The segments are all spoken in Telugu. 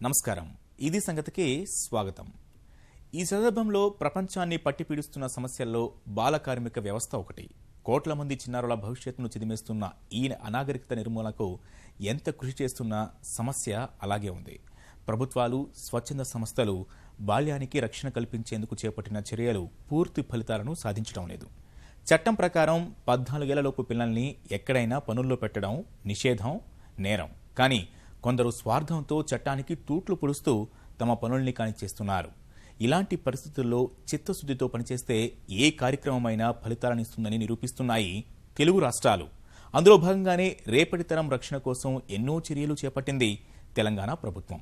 నమస్కారం. ఇది సంగతికి స్వాగతం. ఈ సందర్భంలో ప్రపంచాన్ని పట్టిపీడిస్తున్న సమస్యల్లో బాల కార్మిక వ్యవస్థ ఒకటి. కోట్ల మంది చిన్నారుల భవిష్యత్తును చిదిమేస్తున్న ఈ అనాగరికత నిర్మూలనకు ఎంత కృషి చేస్తున్నా సమస్య అలాగే ఉంది. ప్రభుత్వాలు, స్వచ్ఛంద సంస్థలు బాల్యానికి రక్షణ కల్పించేందుకు చేపట్టిన చర్యలు పూర్తి ఫలితాలను సాధించడం లేదు. చట్టం ప్రకారం 14 ఏళ్లలోపు పిల్లల్ని ఎక్కడైనా పనుల్లో పెట్టడం నిషేధం, నేరం. కానీ కొందరు స్వార్థంతో చట్టానికి తూట్లు పొడుస్తూ తమ పనుల్ని కానిచేస్తున్నారు. ఇలాంటి పరిస్థితుల్లో చిత్తశుద్ధితో పనిచేస్తే ఏ కార్యక్రమమైనా ఫలితాలనిస్తుందని నిరూపిస్తున్నాయి తెలుగు రాష్ట్రాలు. అందులో భాగంగానే రేపటి తరం రక్షణ కోసం ఎన్నో చర్యలు చేపట్టింది తెలంగాణ ప్రభుత్వం.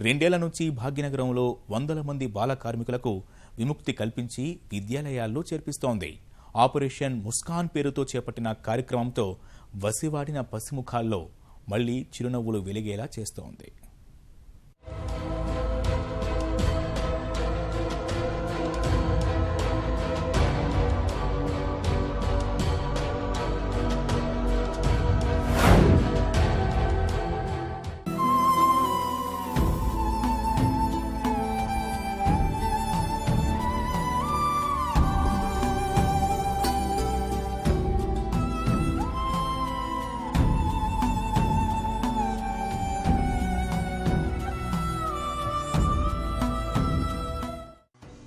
2 ఏళ్ల నుంచి భాగ్యనగరంలో 100 మంది బాల కార్మికులకు విముక్తి కల్పించి విద్యాలయాల్లో చేర్పిస్తోంది. ఆపరేషన్ ముస్కాన్ పేరుతో చేపట్టిన కార్యక్రమంతో వసివాడిన పసిముఖాల్లో మళ్లీ చిరునవ్వులు వెలిగేలా చేస్తోంది.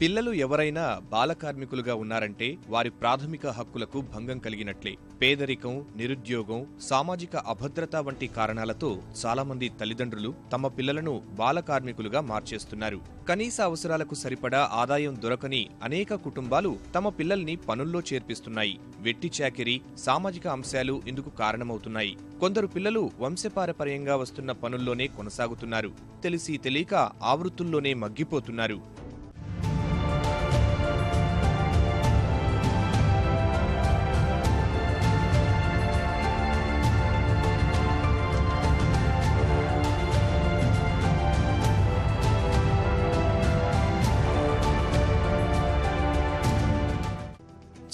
పిల్లలు ఎవరైనా బాలకార్మికులుగా ఉన్నారంటే వారి ప్రాథమిక హక్కులకు భంగం కలిగినట్లే. పేదరికం, నిరుద్యోగం, సామాజిక అభద్రత వంటి కారణాలతో చాలామంది తల్లిదండ్రులు తమ పిల్లలను బాలకార్మికులుగా మార్చేస్తున్నారు. కనీస అవసరాలకు సరిపడా ఆదాయం దొరకని అనేక కుటుంబాలు తమ పిల్లల్ని పనుల్లో చేర్పిస్తున్నాయి. వెట్టి చాకిరీ, సామాజిక అంశాలు ఇందుకు కారణమవుతున్నాయి. కొందరు పిల్లలు వంశపారపర్యంగా వస్తున్న పనుల్లోనే కొనసాగుతున్నారు. తెలిసి తెలియక ఆ వృత్తుల్లోనే మగ్గిపోతున్నారు.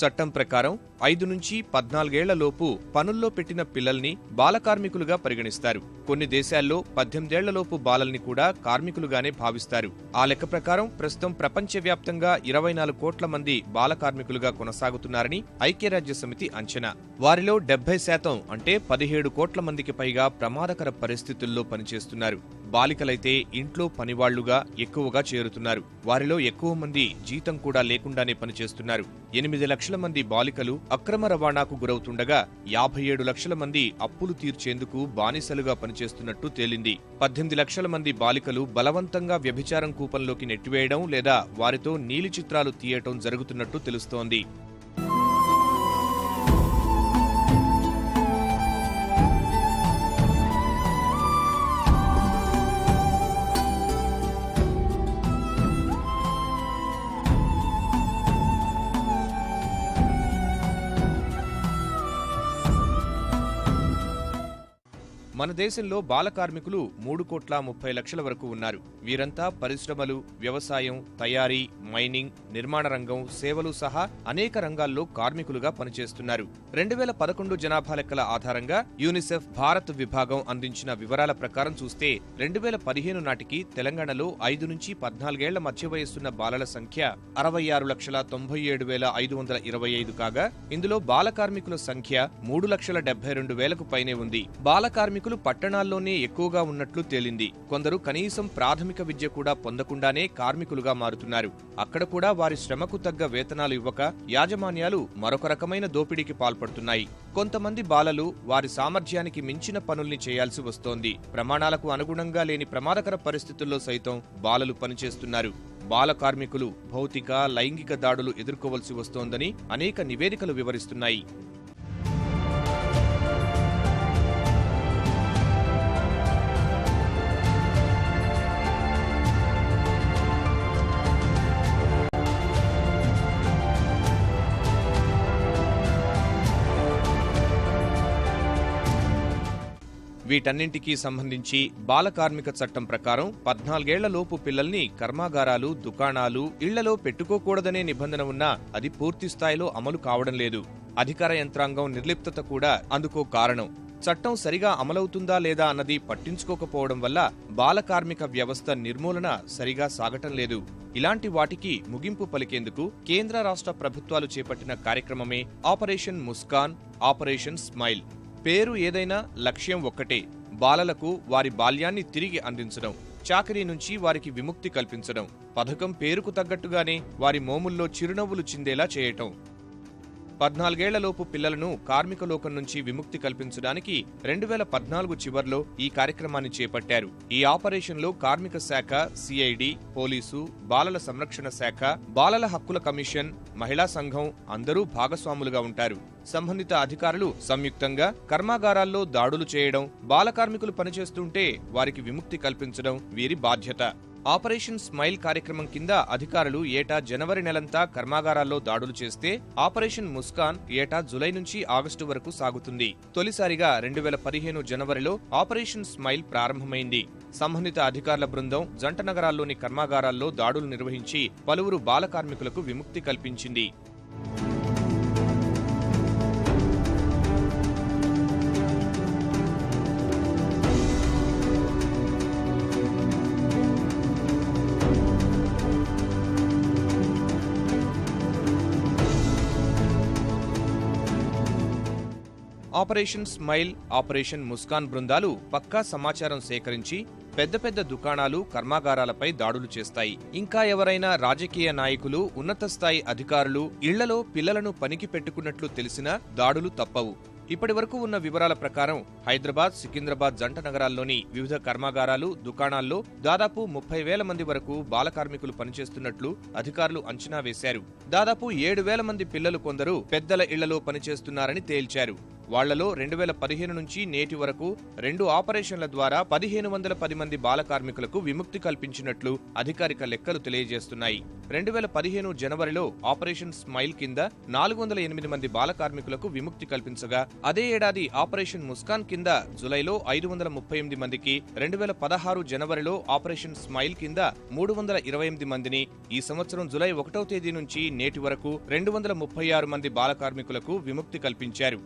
చట్టం ప్రకారం 5 నుంచి 14 ఏళ్లలోపు పనుల్లో పెట్టిన పిల్లల్ని బాలకార్మికులుగా పరిగణిస్తారు. కొన్ని దేశాల్లో 18 ఏళ్లలోపు బాలల్ని కూడా కార్మికులుగానే భావిస్తారు. ఆ లెక్క ప్రకారం ప్రస్తుతం ప్రపంచవ్యాప్తంగా 24 కోట్ల మంది బాలకార్మికులుగా కొనసాగుతున్నారని ఐక్యరాజ్యసమితి అంచనా. వారిలో 70% అంటే 17 కోట్ల మందికి పైగా ప్రమాదకర పరిస్థితుల్లో పనిచేస్తున్నారు. బాలికలైతే ఇంట్లో పనివాళ్లుగా ఎక్కువగా చేరుతున్నారు. వారిలో ఎక్కువ మంది జీతం కూడా లేకుండానే పనిచేస్తున్నారు. 8 లక్షల మంది బాలికలు అక్రమ రవాణాకు గురవుతుండగా 57 లక్షల మంది అప్పులు తీర్చేందుకు బానిసలుగా పనిచేస్తున్నట్టు తేలింది. 18 లక్షల మంది బాలికలు బలవంతంగా వ్యభిచారం కూపంలోకి నెట్టివేయడం లేదా వారితో నీలి చిత్రాలు తీయటం జరుగుతున్నట్టు తెలుస్తోంది. మన దేశంలో బాలకార్మికులు 3,30,00,000 లక్షల వరకు ఉన్నారు. వీరంతా పరిశ్రమలు, వ్యవసాయం, తయారీ, మైనింగ్, నిర్మాణ రంగం, సేవలు సహా అనేక రంగాల్లో కార్మికులుగా పనిచేస్తున్నారు. 2011 జనాభా లెక్కల ఆధారంగా యూనిసెఫ్ భారత్ విభాగం అందించిన వివరాల ప్రకారం చూస్తే 2015 నాటికి తెలంగాణలో 5 నుంచి 14 ఏళ్ల మధ్య వయస్సున్న బాలల సంఖ్య 66,97,525 కాగా ఇందులో బాలకార్మికుల సంఖ్య 3,72,000కు పైనే ఉంది. బాలకార్మికులు పట్టణాల్లోనే ఎక్కువగా ఉన్నట్లు తేలింది. కొందరు కనీసం ప్రాథమిక విద్య కూడా పొందకుండానే కార్మికులుగా మారుతున్నారు. అక్కడ కూడా వారి శ్రమకు తగ్గ వేతనాలు ఇవ్వక యాజమాన్యాలు మరొక రకమైన దోపిడీకి పాల్పడుతున్నాయి. కొంతమంది బాలలు వారి సామర్థ్యానికి మించిన పనుల్ని చేయాల్సి వస్తోంది. ప్రమాణాలకు అనుగుణంగా లేని ప్రమాదకర పరిస్థితుల్లో సైతం బాలలు పనిచేస్తున్నారు. బాల కార్మికులు భౌతిక, లైంగిక దాడులు ఎదుర్కోవలసి వస్తోందని అనేక నివేదికలు వివరిస్తున్నాయి. వీటన్నింటికీ సంబంధించి బాల కార్మిక చట్టం ప్రకారం 14 ఏళ్లలోపు పిల్లల్ని కర్మాగారాలు, దుకాణాలు, ఇళ్లలో పెట్టుకోకూడదనే నిబంధన ఉన్నా అది పూర్తి స్థాయిలో అమలు కావడం లేదు. అధికార యంత్రాంగం నిర్లిప్తత కూడా అందుకో కారణం. చట్టం సరిగా అమలవుతుందా లేదా అన్నది పట్టించుకోకపోవడం వల్ల బాల కార్మిక వ్యవస్థ నిర్మూలన సరిగా సాగటం లేదు. ఇలాంటి వాటికి ముగింపు పలికేందుకు కేంద్ర రాష్ట్ర ప్రభుత్వాలు చేపట్టిన కార్యక్రమమే ఆపరేషన్ ముస్కాన్, ఆపరేషన్ స్మైల్. పేరు ఏదైనా లక్ష్యం ఒక్కటే, బాలలకు వారి బాల్యాన్ని తిరిగి అందించడం, చాకరీ నుంచి వారికి విముక్తి కల్పించడం, పథకం పేరుకు తగ్గట్టుగానే వారి మోముల్లో చిరునవ్వులు చిందేలా చేయటం. 14 ఏళ్లలోపు పిల్లలను కార్మిక లోకం నుంచి విముక్తి కల్పించడానికి 2014 చివర్లో ఈ కార్యక్రమాన్ని చేపట్టారు. ఈ ఆపరేషన్లో కార్మిక శాఖ, సిఐడి, పోలీసు, బాలల సంరక్షణ శాఖ, బాలల హక్కుల కమిషన్, మహిళా సంఘం అందరూ భాగస్వాములుగా ఉంటారు. సంబంధిత అధికారులు సంయుక్తంగా కర్మాగారాల్లో దాడులు చేయడం, బాల కార్మికులు పనిచేస్తుంటే వారికి విముక్తి కల్పించడం వీరి బాధ్యత. ఆపరేషన్ స్మైల్ కార్యక్రమం కింద అధికారులు ఏటా జనవరి నెలంతా కర్మాగారాల్లో దాడులు చేస్తే, ఆపరేషన్ ముస్కాన్ ఏటా జులై నుంచి ఆగస్టు వరకు సాగుతుంది. తొలిసారిగా 2015 జనవరిలో ఆపరేషన్ స్మైల్ ప్రారంభమైంది. సంబంధిత అధికారుల బృందం జంట నగరాల్లోని కర్మాగారాల్లో దాడులు నిర్వహించి పలువురు బాల కార్మికులకు విముక్తి కల్పించింది. ఆపరేషన్ స్మైల్, ఆపరేషన్ ముస్కాన్ బృందాలు పక్కా సమాచారం సేకరించి పెద్ద పెద్ద దుకాణాలు, కర్మాగారాలపై దాడులు చేస్తాయి. ఇంకా ఎవరైనా రాజకీయ నాయకులు, ఉన్నత స్థాయి అధికారులు ఇళ్లలో పిల్లలను పనికి పెట్టుకున్నట్లు తెలిసినా దాడులు తప్పవు. ఇప్పటి వరకు ఉన్న వివరాల ప్రకారం హైదరాబాద్, సికింద్రాబాద్ జంట నగరాల్లోని వివిధ కర్మాగారాలు, దుకాణాల్లో దాదాపు 30,000 మంది వరకు బాల కార్మికులు పనిచేస్తున్నట్లు అధికారులు అంచనా వేశారు. దాదాపు 7,000 మంది పిల్లలు కొందరు పెద్దల ఇళ్లలో పనిచేస్తున్నారని తేల్చారు. వాళ్లలో 2015 నుంచి నేటి వరకు 2 ఆపరేషన్ల ద్వారా 1,510 మంది బాల కార్మికులకు విముక్తి కల్పించినట్లు అధికారిక లెక్కలు తెలియజేస్తున్నాయి. 2015 జనవరిలో ఆపరేషన్ స్మైల్ కింద 408 మంది బాల కార్మికులకు విముక్తి కల్పించగా, అదే ఏడాది ఆపరేషన్ ముస్కాన్ కింద జులైలో 538 మందికి, 2016 జనవరిలో ఆపరేషన్ స్మైల్ కింద 328 మందిని, ఈ సంవత్సరం జులై 1వ తేదీ నుంచి నేటి వరకు 236 మంది బాల కార్మికులకు విముక్తి కల్పించారు.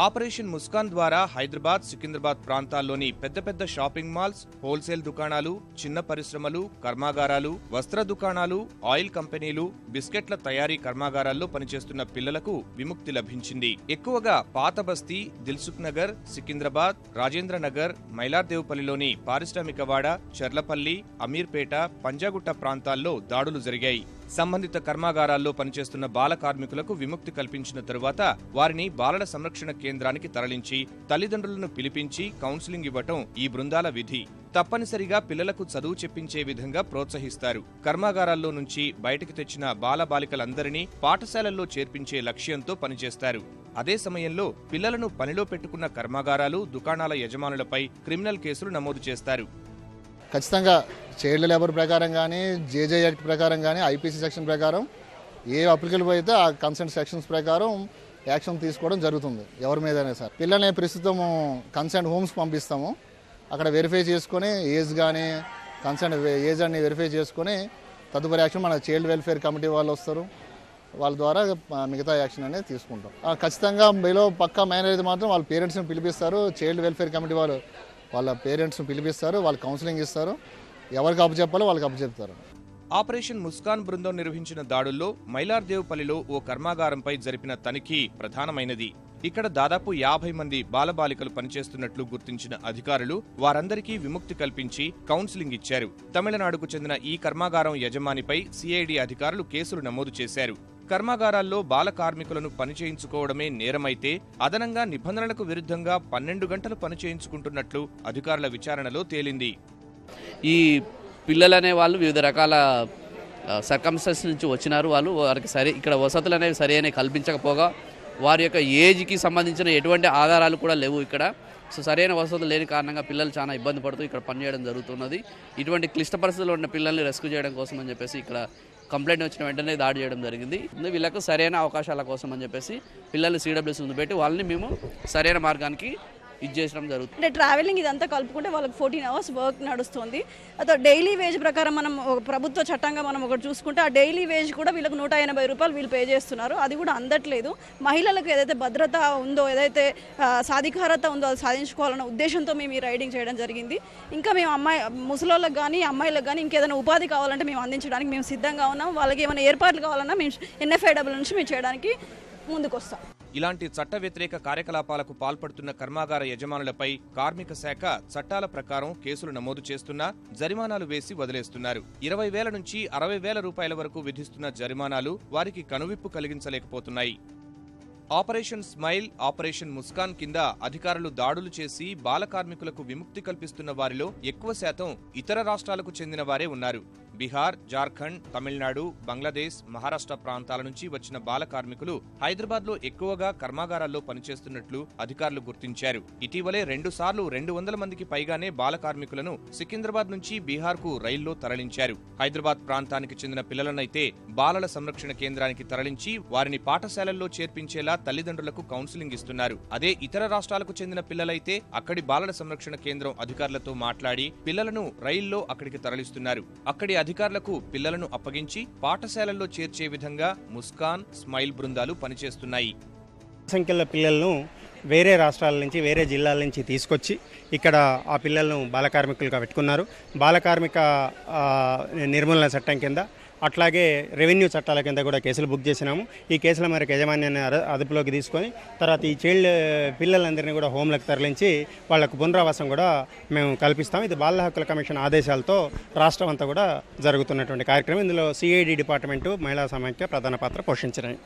ఆపరేషన్ ముస్కాన్ ద్వారా హైదరాబాద్, సికింద్రాబాద్ ప్రాంతాల్లోని పెద్ద పెద్ద షాపింగ్ మాల్స్, హోల్సేల్ దుకాణాలు, చిన్న పరిశ్రమలు, కర్మాగారాలు, వస్త్ర దుకాణాలు, ఆయిల్ కంపెనీలు, బిస్కెట్ల తయారీ కర్మాగారాల్లో పనిచేస్తున్న పిల్లలకు విముక్తి లభించింది. ఎక్కువగా పాత బస్తీ, దిల్సుఖ్ నగర్, సికింద్రాబాద్, రాజేంద్ర నగర్, మైలార్దేవ్పల్లిలోని పారిశ్రామికవాడ, చర్లపల్లి, అమీర్పేట, పంజాగుట్ట ప్రాంతాల్లో దాడులు జరిగాయి. సంబంధిత కర్మాగారాల్లో పనిచేస్తున్న బాల కార్మికులకు విముక్తి కల్పించిన తరువాత వారిని బాలల సంరక్షణ కేంద్రానికి తరలించి తల్లిదండ్రులను పిలిపించి కౌన్సిలింగ్ ఇవ్వటం ఈ బృందాల విధి. తప్పనిసరిగా పిల్లలకు చదువు చెప్పించే విధంగా ప్రోత్సహిస్తారు. కర్మాగారాల్లో నుంచి బయటకు తెచ్చిన బాలబాలికలందరినీ పాఠశాలల్లో చేర్పించే లక్ష్యంతో పనిచేస్తారు. అదే సమయంలో పిల్లలను పనిలో పెట్టుకున్న కర్మాగారాలు, దుకాణాల యజమానులపై క్రిమినల్ కేసులు నమోదు చేస్తారు. ఖచ్చితంగా చైల్డ్ లేబర్ ప్రకారం కానీ, జేజే యాక్ట్ ప్రకారం కానీ, ఐపీసీ సెక్షన్ ప్రకారం ఏ అప్లికబుల్ అయితే ఆ కన్సెంట్ సెక్షన్స్ ప్రకారం యాక్షన్ తీసుకోవడం జరుగుతుంది ఎవరి మీదైనా సార్. పిల్లల్ని ప్రస్తుతం కన్సెంట్ హోమ్స్ పంపిస్తాము. అక్కడ వెరిఫై చేసుకొని ఏజ్ కానీ కన్సెంట్ ఏజ్ అన్ని వెరిఫై చేసుకొని తదుపరి యాక్షన్ మన చైల్డ్ వెల్ఫేర్ కమిటీ వాళ్ళు వస్తారు. వాళ్ళ ద్వారా మిగతా యాక్షన్ అనేది తీసుకుంటాం. ఖచ్చితంగా మీలో పక్కా మేనేజ్ అయితే మాత్రం వాళ్ళ పేరెంట్స్ని పిలిపిస్తారు. చైల్డ్ వెల్ఫేర్ కమిటీ వాళ్ళు వాళ్ళ పేరెంట్స్ని పిలిపిస్తారు, వాళ్ళు కౌన్సిలింగ్ ఇస్తారు. ఎవరికి అప్పచెప్పాలో వాళ్ళకి అప్పచెప్తారు. ఆపరేషన్ ముస్కాన్ బృందం నిర్వహించిన దాడుల్లో మైలార్దేవ్పల్లిలో ఓ కర్మాగారంపై జరిపిన తనిఖీ ప్రధానమైనది. ఇక్కడ దాదాపు 50 మంది బాలబాలికలు పనిచేస్తున్నట్లు గుర్తించిన అధికారులు వారందరికీ విముక్తి కల్పించి కౌన్సిలింగ్ ఇచ్చారు. తమిళనాడుకు చెందిన ఈ కర్మాగారం యజమానిపై సిఐడి అధికారులు కేసులు నమోదు చేశారు. కర్మాగారాల్లో బాల కార్మికులను పనిచేయించుకోవడమే నేరమైతే అదనంగా నిబంధనలకు విరుద్ధంగా 12 గంటలు పనిచేయించుకుంటున్నట్లు అధికారుల విచారణలో తేలింది. ఈ పిల్లలనే వాళ్ళు వివిధ రకాల సర్కమ్స్టెన్స్ నుంచి వచ్చినారు. వారికి ఇక్కడ వసతులు అనేవి సరైన కల్పించకపోగా వారి యొక్క ఏజ్కి సంబంధించిన ఎటువంటి ఆధారాలు కూడా లేవు ఇక్కడ. సో సరైన వసతులు లేని కారణంగా పిల్లలు చాలా ఇబ్బంది పడుతూ ఇక్కడ పనిచేయడం జరుగుతున్నది. ఇటువంటి క్లిష్ట పరిస్థితుల్లో ఉన్న పిల్లల్ని రెస్క్యూ చేయడం కోసం అని చెప్పేసి ఇక్కడ కంప్లైంట్ వచ్చిన వెంటనే దాడి చేయడం జరిగింది. వీళ్ళకు సరైన అవకాశాల కోసం అని చెప్పేసి పిల్లల్ని CWC ముందు పెట్టి వాళ్ళని మేము సరైన మార్గానికి ఇది చేసడం జరుగుతుంది. అంటే ట్రావెలింగ్ ఇదంతా కలుపుకుంటే వాళ్ళకి 14 hours వర్క్ నడుస్తుంది. అదో డైలీ వేజ్ ప్రకారం మనం ప్రభుత్వ చట్టంగా మనం ఒకటి చూసుకుంటే ఆ డైలీ వేజ్ కూడా వీళ్ళకి 180 రూపాయలు వీళ్ళు పే చేస్తున్నారు. అది కూడా అందట్లేదు. మహిళలకు ఏదైతే భద్రత ఉందో, ఏదైతే సాధికారత ఉందో అది సాధించుకోవాలన్న ఉద్దేశంతో మేము ఈ రైడింగ్ చేయడం జరిగింది. ఇంకా మేము ముసలోళ్ళకి కానీ అమ్మాయిలకు కానీ ఇంకేదైనా ఉపాధి కావాలంటే మేము అందించడానికి మేము సిద్ధంగా ఉన్నాం. వాళ్ళకి ఏమైనా ఏర్పాట్లు కావాలన్నా మేము NFIW నుంచి మేము చేయడానికి ముందుకు వస్తాం. ఇలాంటి చట్ట వ్యతిరేక కార్యకలాపాలకు పాల్పడుతున్న కర్మాగార యజమానులపై కార్మిక శాఖ చట్టాల ప్రకారం కేసులు నమోదు చేస్తున్నా జరిమానాలు వేసి వదిలేస్తున్నారు. 20,000 నుంచి 60,000 రూపాయల వరకు విధిస్తున్న జరిమానాలు వారికి కనువిప్పు కలిగించలేకపోతున్నాయి. ఆపరేషన్ స్మైల్, ఆపరేషన్ ముస్కాన్ కింద అధికారులు దాడులు చేసి బాల కార్మికులకు విముక్తి కల్పిస్తున్న వారిలో ఎక్కువ శాతం ఇతర రాష్ట్రాలకు చెందిన వారే ఉన్నారు. బీహార్, జార్ఖండ్, తమిళనాడు, బంగ్లాదేశ్, మహారాష్ట్ర ప్రాంతాల నుంచి వచ్చిన బాల కార్మికులు హైదరాబాద్లో ఎక్కువగా కర్మాగారాల్లో పనిచేస్తున్నట్లు అధికారులు గుర్తించారు. ఇటీవలే 2 సార్లు 200 మందికి పైగానే బాల కార్మికులను సికింద్రాబాద్ నుంచి బీహార్కు రైల్లో తరలించారు. హైదరాబాద్ ప్రాంతానికి చెందిన పిల్లలనైతే బాలల సంరక్షణ కేంద్రానికి తరలించి వారిని పాఠశాలల్లో చేర్పించేలా తల్లిదండ్రులకు కౌన్సిలింగ్ ఇస్తున్నారు. అదే ఇతర రాష్ట్రాలకు చెందిన పిల్లలైతే అక్కడి బాలల సంరక్షణ కేంద్రం అధికారులతో మాట్లాడి పిల్లలను రైల్లో అక్కడికి తరలిస్తున్నారు. అక్కడి అధికారులకు పిల్లలను అప్పగించి పాఠశాలల్లో చేర్చే విధంగా ముస్కాన్, స్మైల్ బృందాలు పనిచేస్తున్నాయి. సంఖ్యలో పిల్లలను వేరే రాష్ట్రాల నుంచి, వేరే జిల్లాల నుంచి తీసుకొచ్చి ఇక్కడ ఆ పిల్లలను బాలకార్మికులుగా పెట్టుకున్నారు. బాలకార్మిక నిర్మూలన చట్టం కింద, అట్లాగే రెవెన్యూ చట్టాల కింద కూడా కేసులు బుక్ చేసినాము. ఈ కేసుల మేరకు యజమాన్యాన్ని అదుపులోకి తీసుకొని తర్వాత ఈ చైల్డ్ పిల్లలందరినీ కూడా హోంలకు తరలించి వాళ్లకు పునరావాసం కూడా మేము కల్పిస్తాం. ఇది బాల హక్కుల కమిషన్ ఆదేశాలతో రాష్ట్రం అంతా కూడా జరుగుతున్నటువంటి కార్యక్రమం. ఇందులో CID డిపార్ట్మెంటు, మహిళా సమాఖ్య ప్రధాన పాత్ర పోషించినాయి.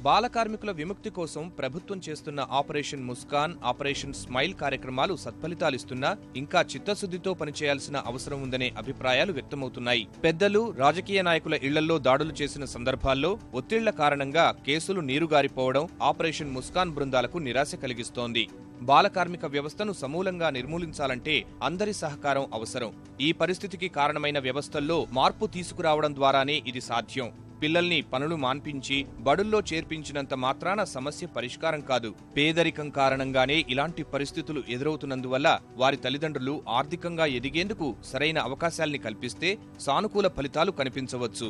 బాల కార్మికుల విముక్తి కోసం ప్రభుత్వం చేస్తున్న ఆపరేషన్ ముస్కాన్, ఆపరేషన్ స్మైల్ కార్యక్రమాలు సత్ఫలితాలిస్తున్నా ఇంకా చిత్తశుద్ధితో పనిచేయాల్సిన అవసరం ఉందనే అభిప్రాయాలు వ్యక్తమవుతున్నాయి. పెద్దలు, రాజకీయ నాయకుల ఇళ్లల్లో దాడులు చేసిన సందర్భాల్లో ఒత్తిళ్ల కారణంగా కేసులు నీరుగారిపోవడం ఆపరేషన్ ముస్కాన్ బృందాలకు నిరాశ కలిగిస్తోంది. బాల కార్మిక వ్యవస్థను సమూలంగా నిర్మూలించాలంటే అందరి సహకారం అవసరం. ఈ పరిస్థితికి కారణమైన వ్యవస్థల్లో మార్పు తీసుకురావడం ద్వారానే ఇది సాధ్యం. పిల్లల్ని పనులు మాన్పించి బడుల్లో చేర్పించినంత మాత్రాన సమస్య పరిష్కారం కాదు. పేదరికం కారణంగానే ఇలాంటి పరిస్థితులు ఎదురవుతున్నందువల్ల వారి తల్లిదండ్రులు ఆర్థికంగా ఎదిగేందుకు సరైన అవకాశాల్ని కల్పిస్తే సానుకూల ఫలితాలు కనిపించవచ్చు.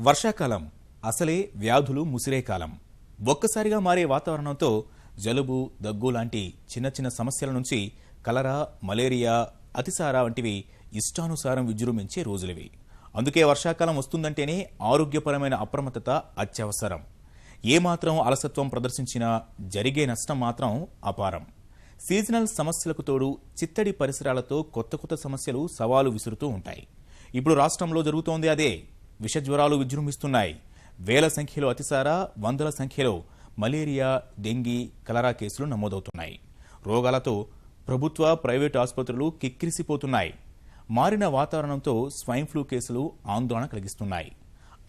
వర్షాకాలం అసలే వ్యాధులు ముసిరే కాలం. ఒక్కసారిగా మారే వాతావరణంతో జలుబు, దగ్గు లాంటి చిన్న చిన్న సమస్యల నుంచి కలరా, మలేరియా, అతిసార వంటివి ఇష్టానుసారం విజృంభించే రోజులివి. అందుకే వర్షాకాలం వస్తుందంటేనే ఆరోగ్యపరమైన అప్రమత్తత అత్యవసరం. ఏమాత్రం అలసత్వం ప్రదర్శించినా జరిగే నష్టం మాత్రం అపారం. సీజనల్ సమస్యలకు తోడు చిత్తడి పరిసరాలతో కొత్త కొత్త సమస్యలు సవాలు విసురుతూ ఉంటాయి. ఇప్పుడు రాష్ట్రంలో జరుగుతోంది అదే. విషజ్వరాలు విజృంభిస్తున్నాయి. వేల సంఖ్యలో అతిసార, వందల సంఖ్యలో మలేరియా, డెంగీ, కలరా కేసులు నమోదవుతున్నాయి. రోగాలతో ప్రభుత్వ, ప్రైవేటు ఆసుపత్రులు కిక్కిరిసిపోతున్నాయి. మారిన వాతావరణంతో స్వైన్ ఫ్లూ కేసులు ఆందోళన కలిగిస్తున్నాయి.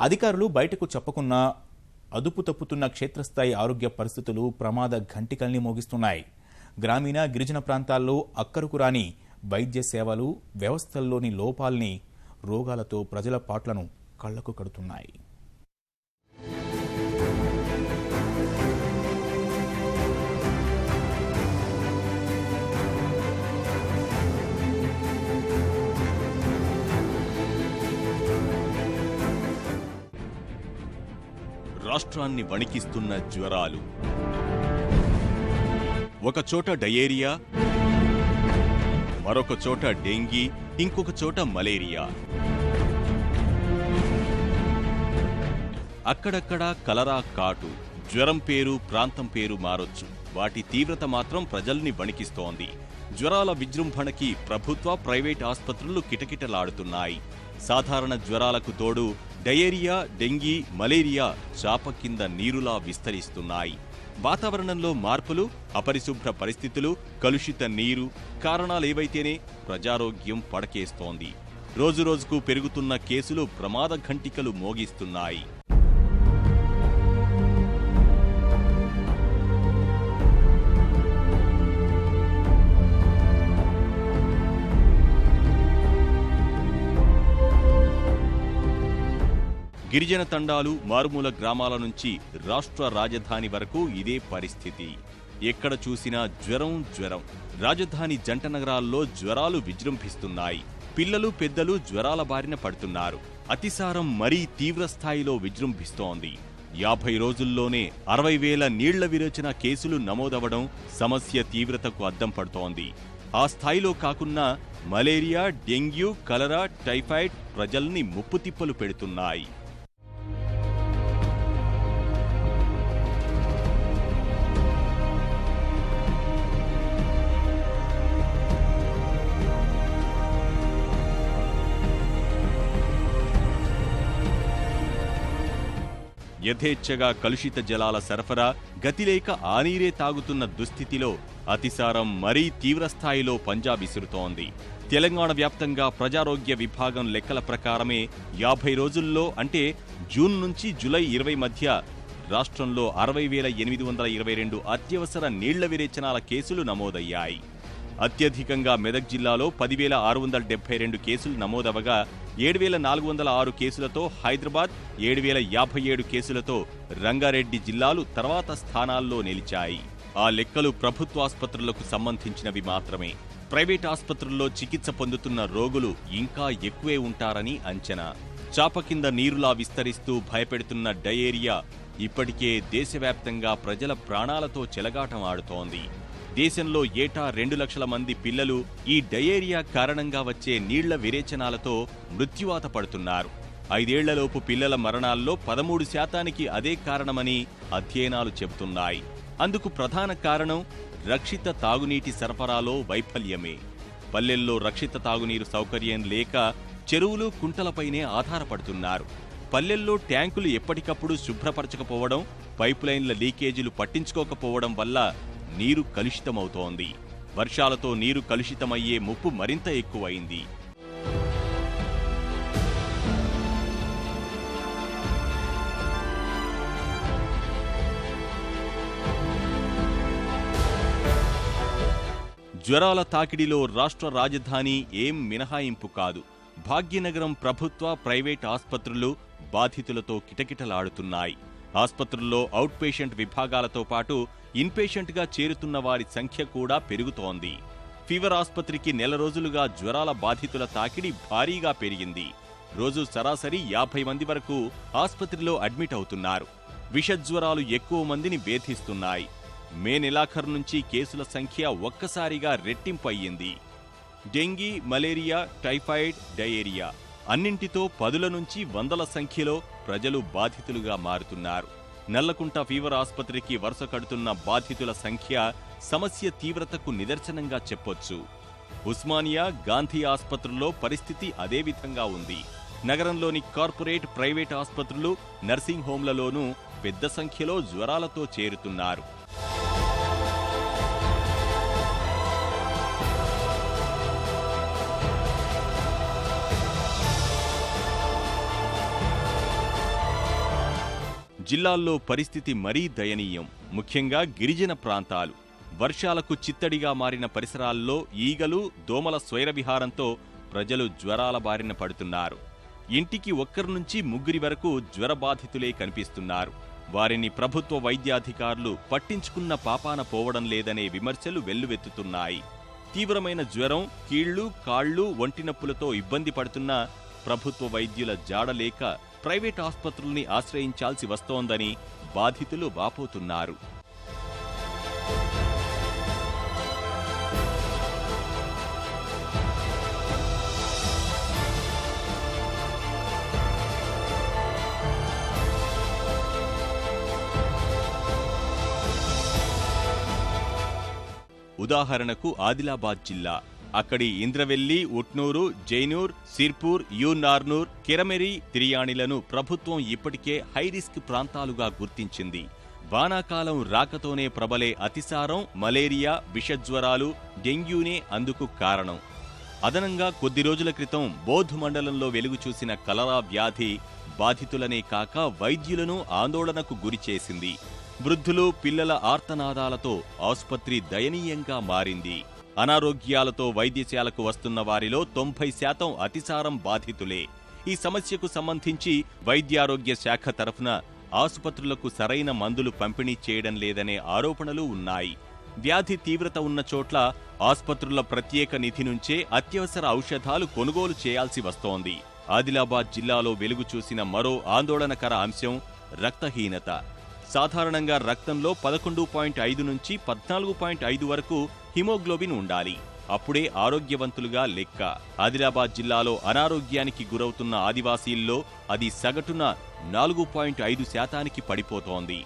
అధికారులు బయటకు చెప్పకున్నా అదుపు తప్పుతున్న క్షేత్రస్థాయి ఆరోగ్య పరిస్థితులు ప్రమాద ఘంటికల్ని మోగిస్తున్నాయి. గ్రామీణ, గిరిజన ప్రాంతాల్లో అక్కరకు రాని వైద్య సేవలు, వ్యవస్థల్లోని లోపాల్ని, రోగాలతో ప్రజల పాట్లను కళ్లకు కడుతున్నాయి. రాష్ట్రాన్ని వణికిస్తున్న జ్వరాలు. ఒకచోట డయేరియా, మరొక చోట డెంగీ, ఇంకొక చోట మలేరియా. అక్కడక్కడా కలరా కాటు. జ్వరం పేరు, ప్రాంతం పేరు మారొచ్చు. వాటి తీవ్రత మాత్రం ప్రజల్ని వణికిస్తోంది. జ్వరాల విజృంభణకి ప్రభుత్వ, ప్రైవేట్ ఆస్పత్రులు కిటకిటలాడుతున్నాయి. సాధారణ జ్వరాలకు తోడు డయేరియా, డెంగీ, మలేరియా చాప కింద నీరులా విస్తరిస్తున్నాయి. వాతావరణంలో మార్పులు, అపరిశుభ్ర పరిస్థితులు, కలుషిత నీరు కారణాలేవైతేనే ప్రజారోగ్యం పడకేస్తోంది. రోజురోజుకు పెరుగుతున్న కేసులు ప్రమాద ఘంటికలు మోగిస్తున్నాయి. గిరిజన తండాలు, మారుమూల గ్రామాల నుంచి రాష్ట్ర రాజధాని వరకు ఇదే పరిస్థితి. ఎక్కడ చూసినా జ్వరం. రాజధాని జంట నగరాల్లో జ్వరాలు విజృంభిస్తున్నాయి. పిల్లలు, పెద్దలు జ్వరాల బారిన పడుతున్నారు. అతిసారం మరీ తీవ్ర స్థాయిలో విజృంభిస్తోంది. 50 రోజుల్లోనే 60,000 నీళ్ల విరేచన కేసులు నమోదవడం సమస్య తీవ్రతకు అద్దం పడుతోంది. ఆ స్థాయిలో కాకున్నా మలేరియా, డెంగ్యూ, కలరా, టైఫాయిడ్ ప్రజల్ని ముప్పుతిప్పలు పెడుతున్నాయి. యథేచ్ఛగా కలుషిత జలాల సరఫరా, గతిలేక ఆ నీరే తాగుతున్న దుస్థితిలో అతిసారం మరీ తీవ్రస్థాయిలో పంజా విసురుతోంది. తెలంగాణ వ్యాప్తంగా ప్రజారోగ్య విభాగం లెక్కల ప్రకారమే 50 రోజుల్లో అంటే జూన్ నుంచి జూలై 20 మధ్య రాష్ట్రంలో 60,822 అత్యవసర నీళ్ల విరేచనాల కేసులు నమోదయ్యాయి. అత్యధికంగా మెదక్ జిల్లాలో 10,672 కేసులు నమోదవగా 7,406 కేసులతో హైదరాబాద్, 7,057 కేసులతో రంగారెడ్డి జిల్లాలు తర్వాత స్థానాల్లో నిలిచాయి. ఆ లెక్కలు ప్రభుత్వాసుపత్రులకు సంబంధించినవి మాత్రమే. ప్రైవేట్ ఆసుపత్రుల్లో చికిత్స పొందుతున్న రోగులు ఇంకా ఎక్కువే ఉంటారని అంచనా. చాప కింద నీరులా విస్తరిస్తూ భయపెడుతున్న డయేరియా ఇప్పటికే దేశవ్యాప్తంగా ప్రజల ప్రాణాలతో చెలగాటం ఆడుతోంది. దేశంలో ఏటా 2 లక్షల మంది పిల్లలు ఈ డయేరియా కారణంగా వచ్చే నీళ్ల విరేచనాలతో మృత్యువాత పడుతున్నారు. 5 ఏళ్లలోపు పిల్లల మరణాల్లో 13% అదే కారణమని అధ్యయనాలు చెబుతున్నాయి. అందుకు ప్రధాన కారణం రక్షిత తాగునీటి సరఫరాలో వైఫల్యమే. పల్లెల్లో రక్షిత తాగునీరు సౌకర్యం లేక చెరువులు, కుంటలపైనే ఆధారపడుతున్నారు. పల్లెల్లో ట్యాంకులు ఎప్పటికప్పుడు శుభ్రపరచకపోవడం, పైపులైన్ల లీకేజీలు పట్టించుకోకపోవడం వల్ల నీరు కలుషితమవుతోంది. వర్షాలతో నీరు కలుషితమయ్యే ముప్పు మరింత ఎక్కువైంది. జ్వరాల తాకిడిలో రాష్ట్ర రాజధాని ఏం మినహాయింపు కాదు. భాగ్యనగరం ప్రభుత్వ, ప్రైవేట్ ఆస్పత్రులు బాధితులతో కిటకిటలాడుతున్నాయి. ఆస్పత్రుల్లో అవుట్ పేషెంట్ విభాగాలతో పాటు ఇన్పేషెంట్గా చేరుతున్న వారి సంఖ్య కూడా పెరుగుతోంది. ఫీవర్ ఆస్పత్రికి నెల రోజులుగా జ్వరాల బాధితుల తాకిడి భారీగా పెరిగింది. రోజు సరాసరి 50 మంది వరకు ఆస్పత్రిలో అడ్మిట్ అవుతున్నారు. విషజ్వరాలు ఎక్కువ మందిని వేధిస్తున్నాయి. మే నెలాఖరు నుంచి కేసుల సంఖ్య ఒక్కసారిగా రెట్టింపు అయ్యింది. డెంగీ, మలేరియా, టైఫాయిడ్, డయేరియా అన్నింటితో 10ల నుంచి 100ల సంఖ్యలో ప్రజలు బాధితులుగా మారుతున్నారు. నల్లకుంట ఫీవర్ ఆస్పత్రికి వరుస కడుతున్న బాధితుల సంఖ్య సమస్య తీవ్రతకు నిదర్శనంగా చెప్పొచ్చు. ఉస్మానియా, గాంధీ ఆస్పత్రుల్లో పరిస్థితి అదే విధంగా ఉంది. నగరంలోని కార్పొరేట్, ప్రైవేట్ ఆస్పత్రులు, నర్సింగ్ హోంలలోనూ పెద్ద సంఖ్యలో జ్వరాలతో చేరుతున్నారు. జిల్లాల్లో పరిస్థితి మరీ దయనీయం. ముఖ్యంగా గిరిజన ప్రాంతాలు. వర్షాలకు చిత్తడిగా మారిన పరిసరాల్లో ఈగలు, దోమల స్వైర విహారంతో ప్రజలు జ్వరాల బారిన పడుతున్నారు. ఇంటికి 1 నుంచి 3 వరకు జ్వరబాధితులే కనిపిస్తున్నారు. వారిని ప్రభుత్వ వైద్యాధికారులు పట్టించుకున్న పాపాన పోవడం లేదనే విమర్శలు వెల్లువెత్తుతున్నాయి. తీవ్రమైన జ్వరం, కీళ్లు, కాళ్లు, ఒంటి నొప్పులతో ఇబ్బంది పడుతున్న ప్రభుత్వ వైద్యుల జాడలేక ప్రైవేట్ ఆస్పత్రుల్ని ఆశ్రయించాల్సి వస్తోందని బాధితులు వాపోతున్నారు. ఉదాహరణకు ఆదిలాబాద్ జిల్లా. అక్కడి ఇంద్రవెల్లి, ఉట్నూరు, జైనూర్, సిర్పూర్, యూనార్నూర్, కిరమెరి, తిరియాణిలను ప్రభుత్వం ఇప్పటికే హైరిస్క్ ప్రాంతాలుగా గుర్తించింది. వానాకాలం రాకతోనే ప్రబలే అతిసారం, మలేరియా, విషజ్వరాలు, డెంగ్యూనే అందుకు కారణం. అదనంగా కొద్ది రోజుల క్రితం బోధ్ మండలంలో వెలుగు చూసిన కలరా వ్యాధి బాధితులనే కాక వైద్యులను ఆందోళనకు గురిచేసింది. వృద్ధులు, పిల్లల ఆర్తనాదాలతో ఆసుపత్రి దయనీయంగా మారింది. అనారోగ్యాలతో వైద్యశాలకు వస్తున్న వారిలో 90% అతిసారం బాధితులే. ఈ సమస్యకు సంబంధించి వైద్యారోగ్య శాఖ తరఫున ఆసుపత్రులకు సరైన మందులు పంపిణీ చేయడం లేదనే ఆరోపణలు ఉన్నాయి. వ్యాధి తీవ్రత ఉన్న చోట్ల ఆసుపత్రుల ప్రత్యేక నిధి నుంచే అత్యవసర ఔషధాలు కొనుగోలు చేయాల్సి వస్తోంది. ఆదిలాబాద్ జిల్లాలో వెలుగు చూసిన మరో ఆందోళనకర అంశం రక్తహీనత. సాధారణంగా రక్తంలో 11.5 నుంచి 14.5 వరకు హిమోగ్లోబిన్ ఉండాలి. అప్పుడే ఆరోగ్యవంతులుగా లెక్క. ఆదిలాబాద్ జిల్లాలో అనారోగ్యానికి గురవుతున్న ఆదివాసీల్లో అది సగటున 4.5% పడిపోతోంది.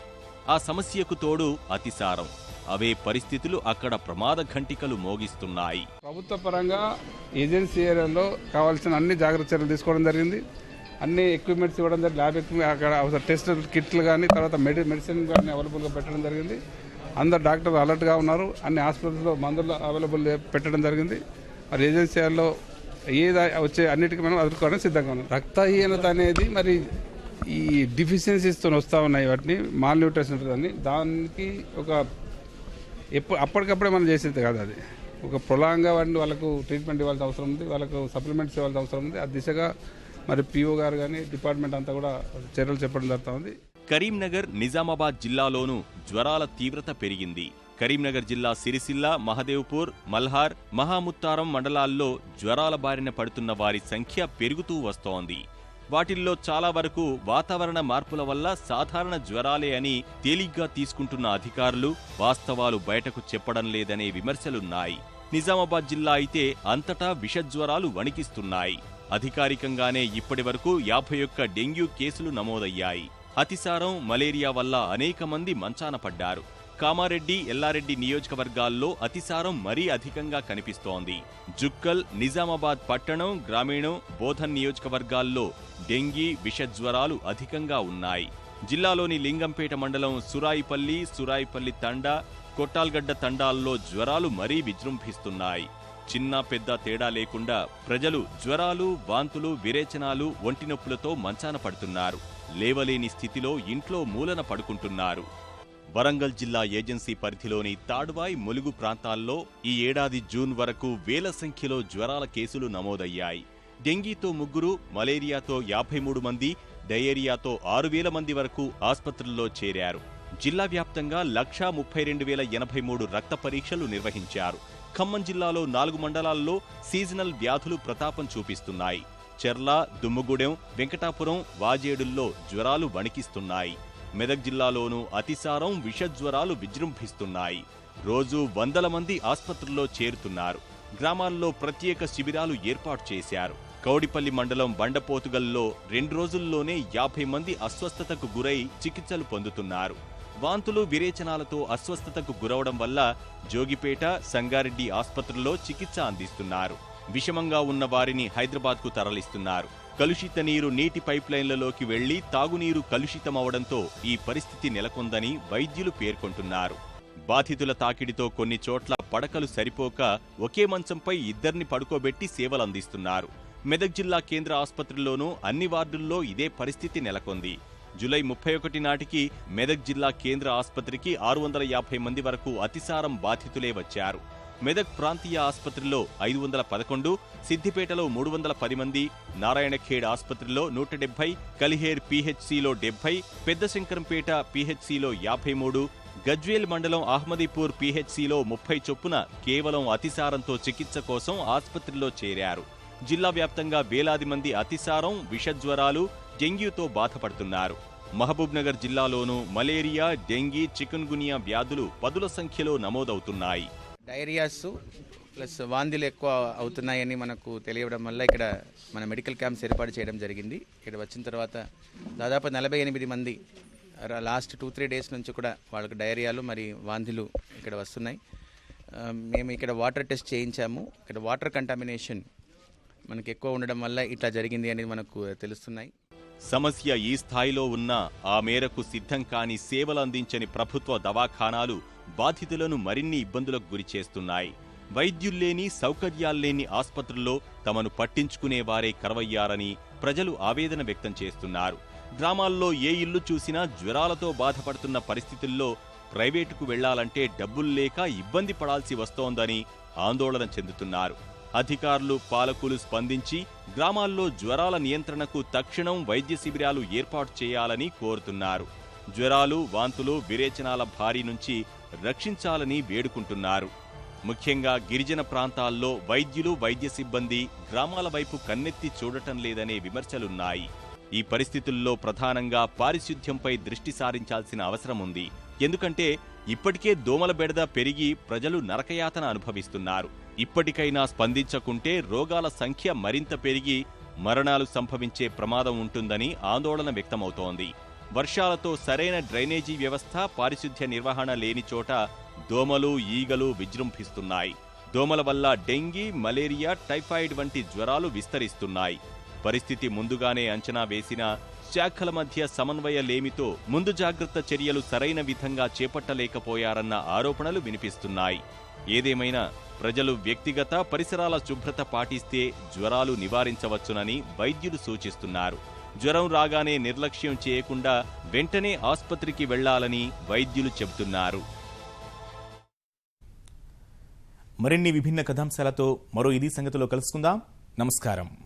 ఆ సమస్యకు తోడు అతిసారం. అవే పరిస్థితులు అక్కడ ప్రమాద ఘంటికలు మోగిస్తున్నాయి. ప్రభుత్వ పరంగా ఏజెన్సీ ఏరియాలో కావాల్సిన అన్ని జాగ్రత్త చర్యలు తీసుకోవడం జరిగింది. అన్ని ఎక్విప్మెంట్స్ ఇవ్వడం జరిగింది. ల్యాబ్ ఎక్విప్మెంట్, అక్కడ అవసరం టెస్ట్ కిట్లు కానీ, తర్వాత మెడిసిన్ కానీ అవైలబుల్గా పెట్టడం జరిగింది. అందరు డాక్టర్లు అలర్ట్గా ఉన్నారు. అన్ని హాస్పిటల్స్లో మందులు అవైలబుల్ పెట్టడం జరిగింది. మరి ఏజెన్సీల్లో ఏది వచ్చే అన్నిటికీ మనం ఎదుర్కోవడానికి సిద్ధంగా ఉన్నాం. రక్తహీనత అనేది మరి ఈ డిఫిషియన్సీస్తో వస్తూ ఉన్నాయి. వాటిని మాల్ న్యూట్రిషన్ అని, దానికి ఒక అప్పటికప్పుడే మనం చేసేది కాదు. అది ఒక ప్రొలాంగ్గా వాటిని వాళ్ళకు ట్రీట్మెంట్ ఇవ్వాల్సిన అవసరం ఉంది, వాళ్ళకు సప్లిమెంట్స్ ఇవ్వాల్సిన అవసరం ఉంది. ఆ దిశగా మరి పిఓ గారు కానీ డిపార్ట్మెంట్ అంతా కూడా చర్యలు చెప్పడం జరుగుతూ ఉంది. కరీంనగర్, నిజామాబాద్ జిల్లాలోనూ జ్వరాల తీవ్రత పెరిగింది. కరీంనగర్ జిల్లా సిరిసిల్ల, మహదేవ్పూర్, మల్హార్, మహాముత్తారం మండలాల్లో జ్వరాల బారిన పడుతున్న వారి సంఖ్య పెరుగుతూ వస్తోంది. వాటిల్లో చాలా వరకు వాతావరణ మార్పుల వల్ల సాధారణ జ్వరాలే అని తేలిగ్గా తీసుకుంటున్న అధికారులు వాస్తవాలు బయటకు చెప్పడం లేదనే విమర్శలున్నాయి. నిజామాబాద్ జిల్లా అయితే అంతటా విషజ్వరాలు వణికిస్తున్నాయి. అధికారికంగానే ఇప్పటివరకు 51 డెంగ్యూ కేసులు నమోదయ్యాయి. అతిసారం, మలేరియా వల్ల అనేక మంది మంచాన పడ్డారు. కామారెడ్డి, ఎల్లారెడ్డి నియోజకవర్గాల్లో అతిసారం మరీ అధికంగా కనిపిస్తోంది. జుక్కల్, నిజామాబాద్ పట్టణం, గ్రామీణం, బోధన్ నియోజకవర్గాల్లో డెంగీ, విషజ్వరాలు అధికంగా ఉన్నాయి. జిల్లాలోని లింగంపేట మండలం సురాయిపల్లి తండా, కొట్టాల్గడ్డ తండాల్లో జ్వరాలు మరీ విజృంభిస్తున్నాయి. చిన్న పెద్ద తేడా లేకుండా ప్రజలు జ్వరాలు, వాంతులు, విరేచనాలు, ఒంటినొప్పులతో మంచాన పడుతున్నారు. లేవలేని స్థితిలో ఇంట్లో మూలన పడుకుంటున్నారు. వరంగల్ జిల్లా ఏజెన్సీ పరిధిలోని తాడ్వాయ్, ములుగు ప్రాంతాల్లో ఈ ఏడాది జూన్ వరకు వేల సంఖ్యలో జ్వరాల కేసులు నమోదయ్యాయి. డెంగీతో 3, మలేరియాతో 53 మంది, డయేరియాతో 6,000 మంది వరకు ఆస్పత్రుల్లో చేరారు. జిల్లా వ్యాప్తంగా 1,32,083 రక్త పరీక్షలు నిర్వహించారు. ఖమ్మం జిల్లాలో 4 మండలాల్లో సీజనల్ వ్యాధులు ప్రతాపం చూపిస్తున్నాయి. చెర్ల, దుమ్ముగూడెం, వెంకటాపురం, వాజేడుల్లో జ్వరాలు వణికిస్తున్నాయి. మెదక్ జిల్లాలోనూ అతిసారం, విషజ్వరాలు విజృంభిస్తున్నాయి. రోజూ వందల మంది ఆస్పత్రుల్లో చేరుతున్నారు. గ్రామాల్లో ప్రత్యేక శిబిరాలు ఏర్పాటు చేశారు. కౌడిపల్లి మండలం బండపోతుగల్లో 2 రోజుల్లోనే 50 మంది అస్వస్థతకు గురై చికిత్సలు పొందుతున్నారు. వాంతులు, విరేచనాలతో అస్వస్థతకు గురవడం వల్ల జోగిపేట, సంగారెడ్డి ఆస్పత్రుల్లో చికిత్స అందిస్తున్నారు. విషమంగా ఉన్న వారిని హైదరాబాద్కు తరలిస్తున్నారు. కలుషిత నీరు నీటి పైప్లైన్లలోకి వెళ్లి తాగునీరు కలుషితమవడంతో ఈ పరిస్థితి నెలకొందని వైద్యులు పేర్కొంటున్నారు. బాధితుల తాకిడితో కొన్ని చోట్ల పడకలు సరిపోక ఒకే మంచంపై 2 పడుకోబెట్టి సేవలందిస్తున్నారు. మెదక్ జిల్లా కేంద్ర ఆస్పత్రిలోనూ అన్ని వార్డుల్లో ఇదే పరిస్థితి నెలకొంది. జూలై 31 నాటికి మెదక్ జిల్లా కేంద్ర ఆస్పత్రికి 650 మంది వరకు అతిసారం బాధితులే వచ్చారు. మెదక్ ప్రాంతీయ ఆస్పత్రిలో 511, సిద్దిపేటలో 310 మంది, నారాయణఖేడ్ ఆస్పత్రిలో 170, కలిహేర్ పీహెచ్సీలో 70, పెద్దశంకరంపేట పీహెచ్సీలో 53, గజ్వేల్ మండలం అహ్మదీపూర్ పీహెచ్సీలో 30 చొప్పున కేవలం అతిసారంతో చికిత్స కోసం ఆస్పత్రిలో చేరారు. జిల్లా వ్యాప్తంగా వేలాది మంది అతిసారం, విషజ్వరాలు, డెంగ్యూతో బాధపడుతున్నారు. మహబూబ్నగర్ జిల్లాలోనూ మలేరియా, డెంగీ, చికున్గునియా వ్యాధులు పదుల సంఖ్యలో నమోదవుతున్నాయి. డయేరియాస్ ప్లస్ వాంతులు ఎక్కువ అవుతున్నాయని మనకు తెలియడం వల్ల ఇక్కడ మన మెడికల్ క్యాంప్స్ ఏర్పాటు చేయడం జరిగింది. ఇక్కడ వచ్చిన తర్వాత దాదాపు 48 మంది లాస్ట్ 2-3 డేస్ నుంచి కూడా వాళ్ళకి డయేరియాలు మరి వాంతులు ఇక్కడ వస్తున్నాయి. మేము ఇక్కడ వాటర్ టెస్ట్ చేయించాము. ఇక్కడ వాటర్ కంటామినేషన్ మనకి ఎక్కువ ఉండడం వల్ల ఇట్లా జరిగింది అనేది మనకు తెలుస్తున్నాయి. సమస్య ఈ స్థాయిలో ఉన్నా ఆ మేరకు సిద్ధం కాని సేవలు అందించని ప్రభుత్వ దవాఖానాలు బాధితులను మరిన్ని ఇబ్బందులకు గురిచేస్తున్నాయి. వైద్యుల్లేని, సౌకర్యాల్లేని ఆస్పత్రుల్లో తమను పట్టించుకునేవారే కరవయ్యారని ప్రజలు ఆవేదన వ్యక్తం చేస్తున్నారు. గ్రామాల్లో ఏ ఇల్లు చూసినా జ్వరాలతో బాధపడుతున్న పరిస్థితుల్లో ప్రైవేటుకు వెళ్లాలంటే డబ్బుల్లేక ఇబ్బంది పడాల్సి వస్తోందని ఆందోళన చెందుతున్నారు. అధికారులు పాలకులు స్పందించి గ్రామాల్లో జ్వరాల నియంత్రణకు తక్షణం వైద్య శిబిరాలు ఏర్పాటు చేయాలని కోరుతున్నారు. జ్వరాలు, వాంతులు, విరేచనాల బారి నుంచి రక్షించాలని వేడుకుంటున్నారు. ముఖ్యంగా గిరిజన ప్రాంతాల్లో వైద్యులు, వైద్య సిబ్బంది గ్రామాల వైపు కన్నెత్తి చూడటం లేదనే విమర్శలున్నాయి. ఈ పరిస్థితుల్లో ప్రధానంగా పారిశుధ్యంపై దృష్టి సారించాల్సిన అవసరం ఉంది. ఎందుకంటే ఇప్పటికే దోమల బెడద పెరిగి ప్రజలు నరకయాతన అనుభవిస్తున్నారు. ఇప్పటికైనా స్పందించకుంటే రోగాల సంఖ్య మరింత పెరిగి మరణాలు సంభవించే ప్రమాదం ఉంటుందని ఆందోళన వ్యక్తమవుతోంది. వర్షాలతో సరైన డ్రైనేజీ వ్యవస్థ, పారిశుధ్య నిర్వహణ లేని చోట దోమలు, ఈగలు విజృంభిస్తున్నాయి. దోమల వల్ల డెంగీ, మలేరియా, టైఫాయిడ్ వంటి జ్వరాలు విస్తరిస్తున్నాయి. పరిస్థితి ముందుగానే అంచనా వేసినా శాఖల మధ్య సమన్వయ లేమితో ముందు జాగ్రత్త చర్యలు సరైన విధంగా చేపట్టలేకపోయారన్న ఆరోపణలు వినిపిస్తున్నాయి. ఏదేమైనా ప్రజలు వ్యక్తిగత, పరిసరాల శుభ్రత పాటిస్తే జ్వరాలు నివారించవచ్చునని వైద్యులు సూచిస్తున్నారు. జ్వరం రాగానే నిర్లక్ష్యం చేయకుండా వెంటనే ఆస్పత్రికి వెళ్లాలని వైద్యులు చెబుతున్నారు. మరిన్ని విభిన్న కథాంశాలతో మరో ఇది సంగతిలో కలుసుకుందాం. నమస్కారం.